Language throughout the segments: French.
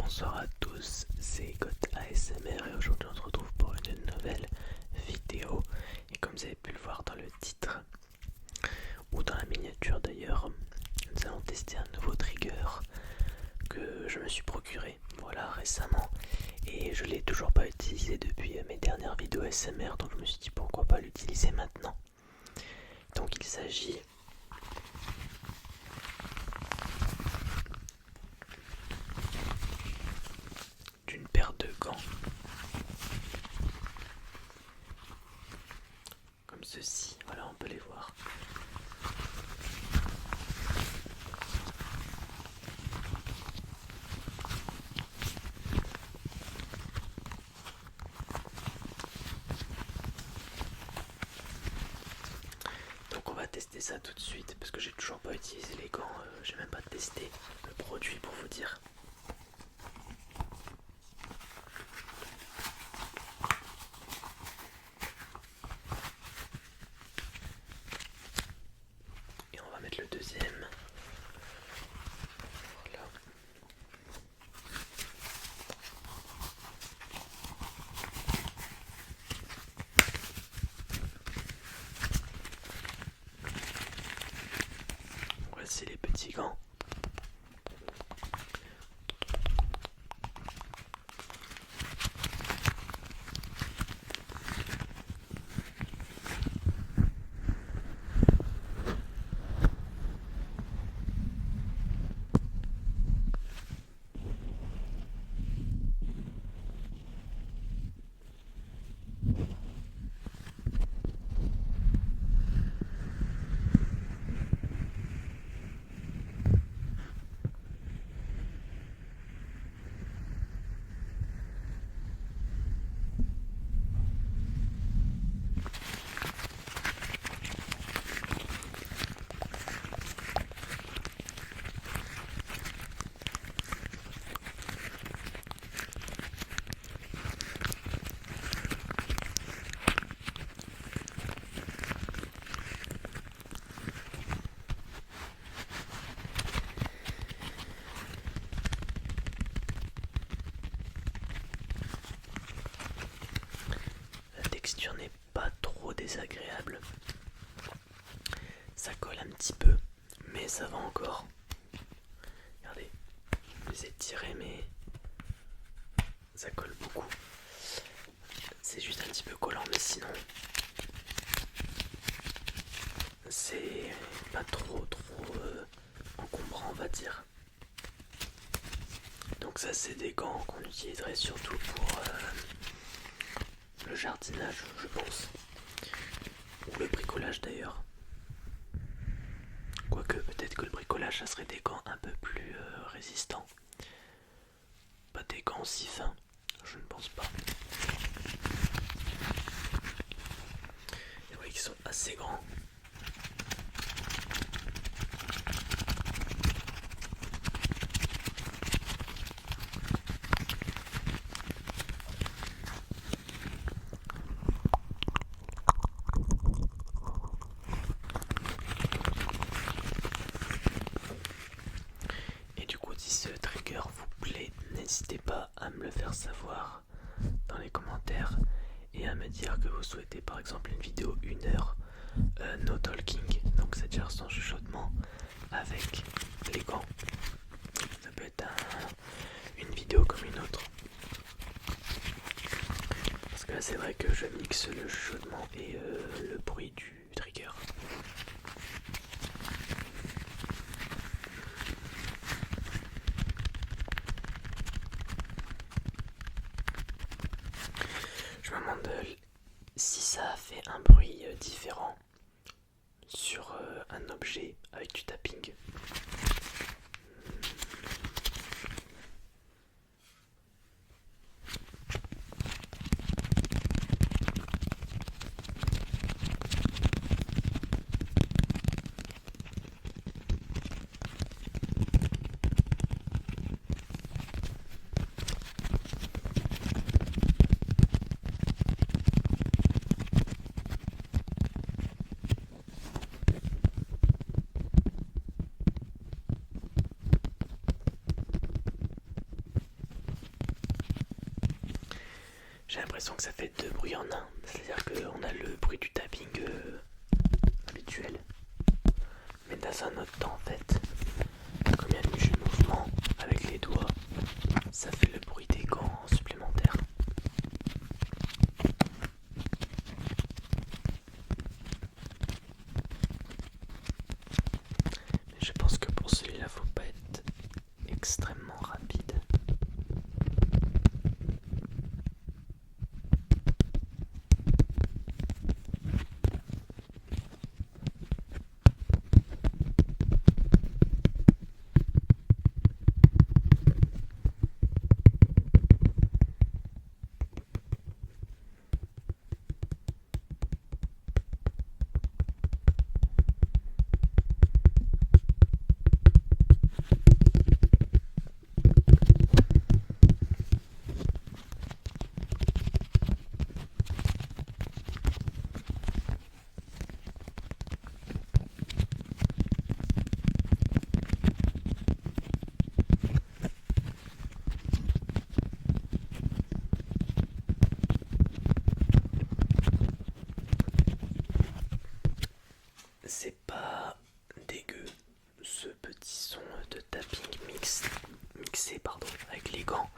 bonsoir à tous, c'est God ASMR et aujourd'hui on se retrouve pour une nouvelle vidéo. Et comme vous avez pu le voir dans le titre, ou dans la miniature d'ailleurs, nous allons tester un nouveau trigger que je me suis procuré récemment. Et je l'ai toujours pas utilisé depuis mes dernières vidéos ASMR, donc je me suis dit pourquoi pas l'utiliser maintenant. Donc il s'agit d'une paire de gants comme ceci, voilà, on peut les voir. Donc on va tester ça tout de suite parce que j'ai toujours pas utilisé les gants, j'ai même pas testé le produit pour vous dire. Et on va mettre le deuxième. Voilà. Voici les petits gants. La texture n'est pas trop désagréable. Ça colle un petit peu, mais ça va encore. Regardez, je les ai tirés, mais ça colle beaucoup. C'est juste un petit peu collant, mais sinon c'est pas trop encombrant, on va dire. Donc ça, c'est des gants qu'on utiliserait surtout pour le jardinage, je pense, ou le bricolage d'ailleurs. Quoique peut-être que le bricolage, ça serait des gants un peu plus résistants. Pas des gants si fins, je ne pense pas. Vous voyez qu'ils sont assez grands. Et du coup, si ce trigger vous plaît, n'hésitez pas à me le faire savoir dans les commentaires et à me dire que vous souhaitez par exemple une vidéo 1 heure no talking, donc c'est-à-dire sans chuchotement avec les gants. Ça peut être une vidéo comme une autre, parce que là c'est vrai que je mixe le chuchotement et le bruit du trigger. Je me demande si ça fait un bruit différent sur un objet avec du tapping. J'ai l'impression que ça fait deux bruits en un. C'est-à-dire qu'on a le bruit du tapping habituel, mais dans un autre temps en fait. Comme il y a du mouvement avec les doigts, ça fait le bruit des gants supplémentaires. Mais je pense que pour celui-là, faut pas être extrêmement rapide. C'est pas dégueu ce petit son de tapping mixé avec les gants.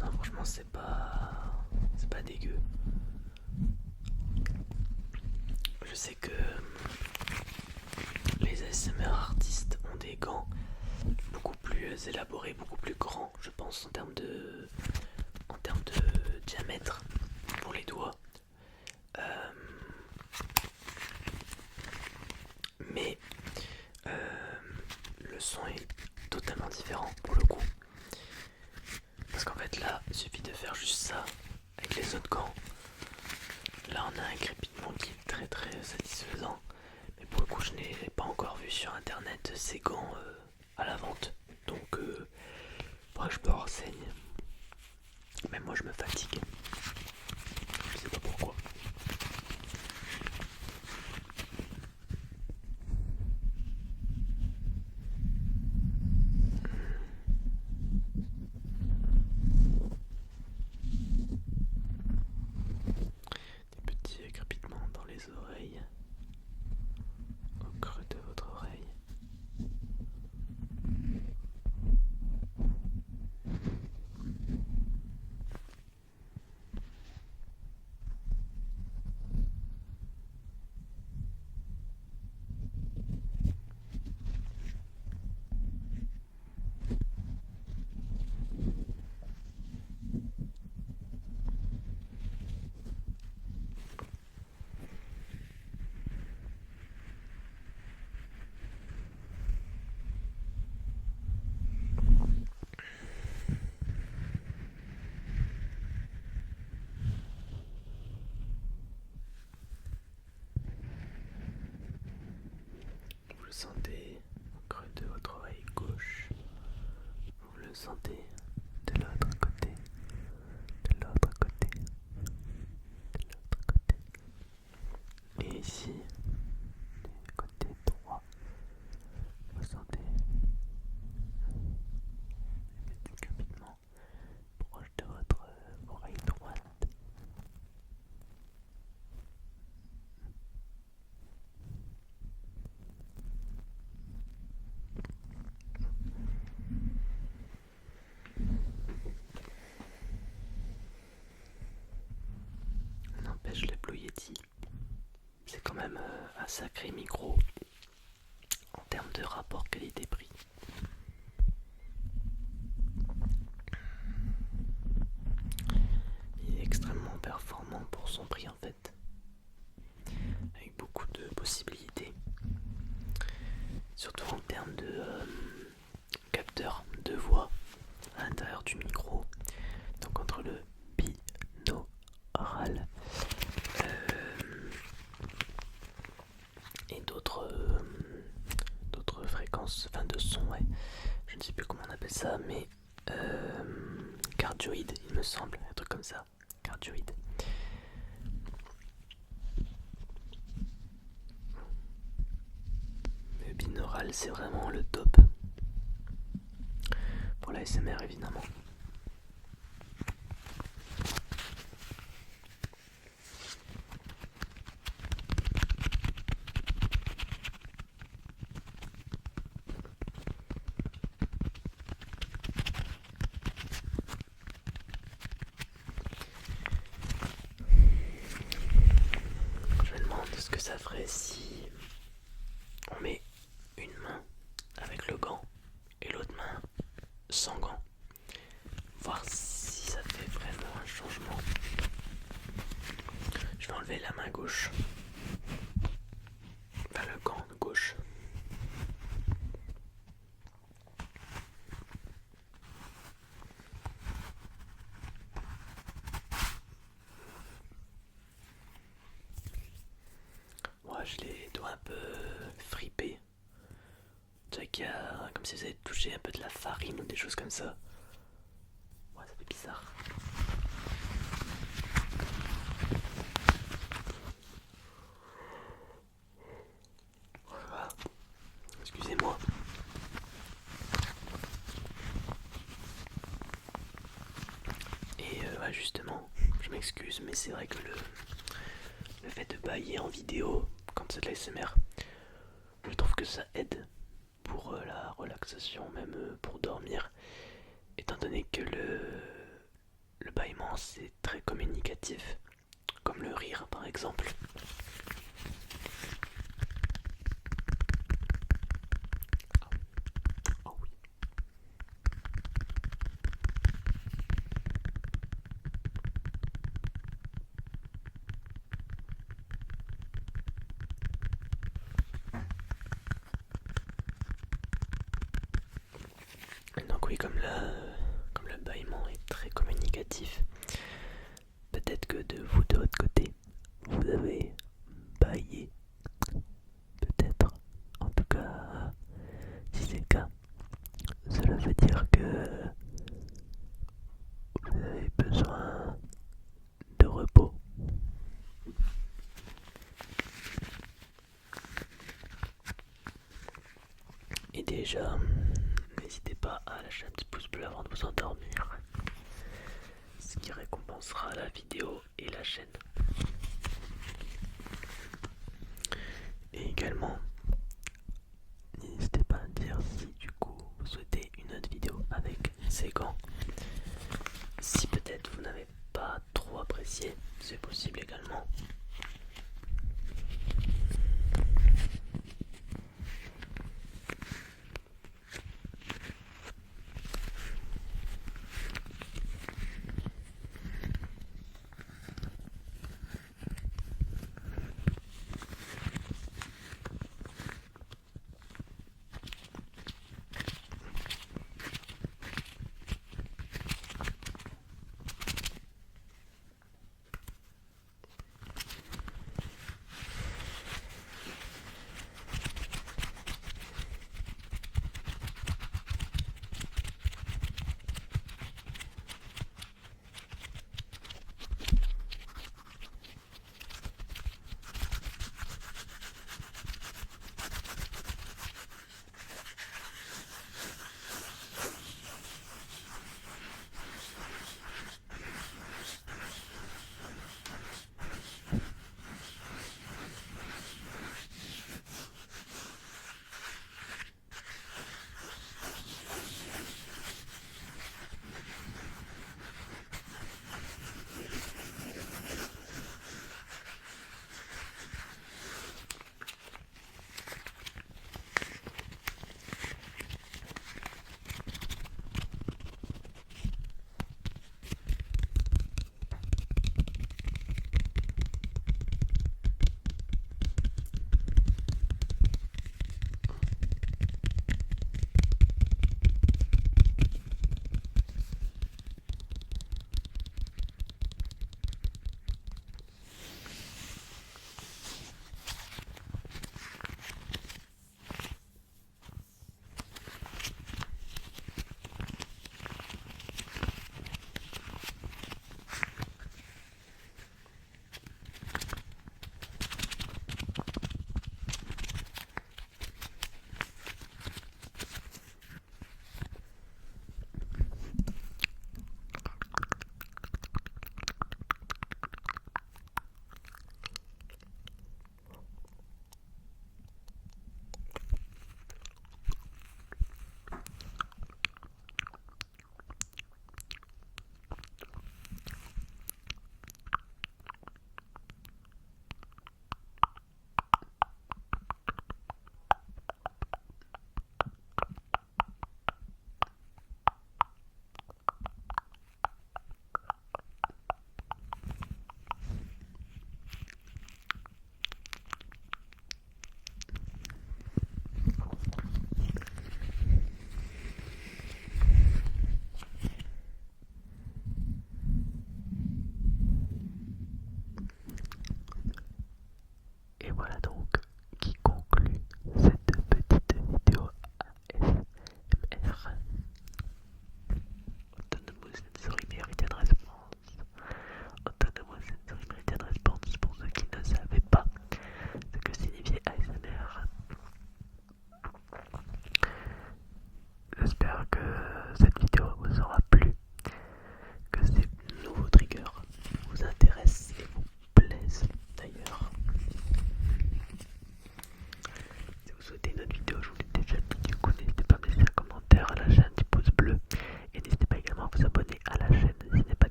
Non, franchement, c'est pas dégueu. Je sais que les ASMR artistes ont des gants beaucoup plus élaborés, beaucoup plus grands, je pense, en termes de diamètre pour les doigts. Mais le son est totalement différent pour le coup. Parce qu'en fait là, il suffit de faire juste ça avec les autres gants. Là on a un crépitement qui est très très satisfaisant. Mais pour le coup je n'ai pas encore vu sur internet ces gants à la vente. Donc faudrait que je me renseigne. Mais moi je me fatigue. Je sais pas pourquoi. Des petits crépitements dans les oreilles. Au creux de votre oreille. Vous le sentez au creux de votre oreille gauche. Vous le sentez de l'autre côté, de l'autre côté, de l'autre côté. Et ici, du côté droit, vous sentez des petits crépitements proche de votre oreille droite. N'empêche, le Blue Yeti, c'est quand même un sacré micro en termes de rapport qualité-prix. Il est extrêmement performant pour son prix en fait, avec beaucoup de possibilités, surtout en termes de capteur de voix à l'intérieur du micro. Donc entre le binaural et d'autres fréquences, enfin de son, ouais. Je ne sais plus comment on appelle ça, mais cardioïde, il me semble, un truc comme ça, cardioïde. Le binaural, c'est vraiment le top. pour l'ASMR évidemment. Je me demande ce que ça ferait si on met une main avec le gant et l'autre main sans gant. Voir si ça fait vraiment un changement. Je vais enlever la main gauche. Enfin le gant de gauche. Moi je les dois un peu fripés. Tu sais qu'il y a comme si vous avez touché un peu de la farine ou des choses comme ça. Ouais, ça fait bizarre. Voilà. Excusez-moi. Et ouais, justement, je m'excuse, mais c'est vrai que le fait de bailler en vidéo, quand c'est de l'ASMR, je trouve que ça aide pour la relaxation, même pour dormir, étant donné que le bâillement c'est très communicatif, comme le rire par exemple. Oh oui. Donc oui, comme le bâillement est très communicatif, peut-être que de votre côté, vous avez bâillé. Peut-être. En tout cas, si c'est le cas, cela veut dire que vous avez besoin de repos. Et déjà, n'hésitez pas à lâcher un petit pouce bleu avant de vous endormir, ce qui récompensera la vidéo et la chaîne. Et également,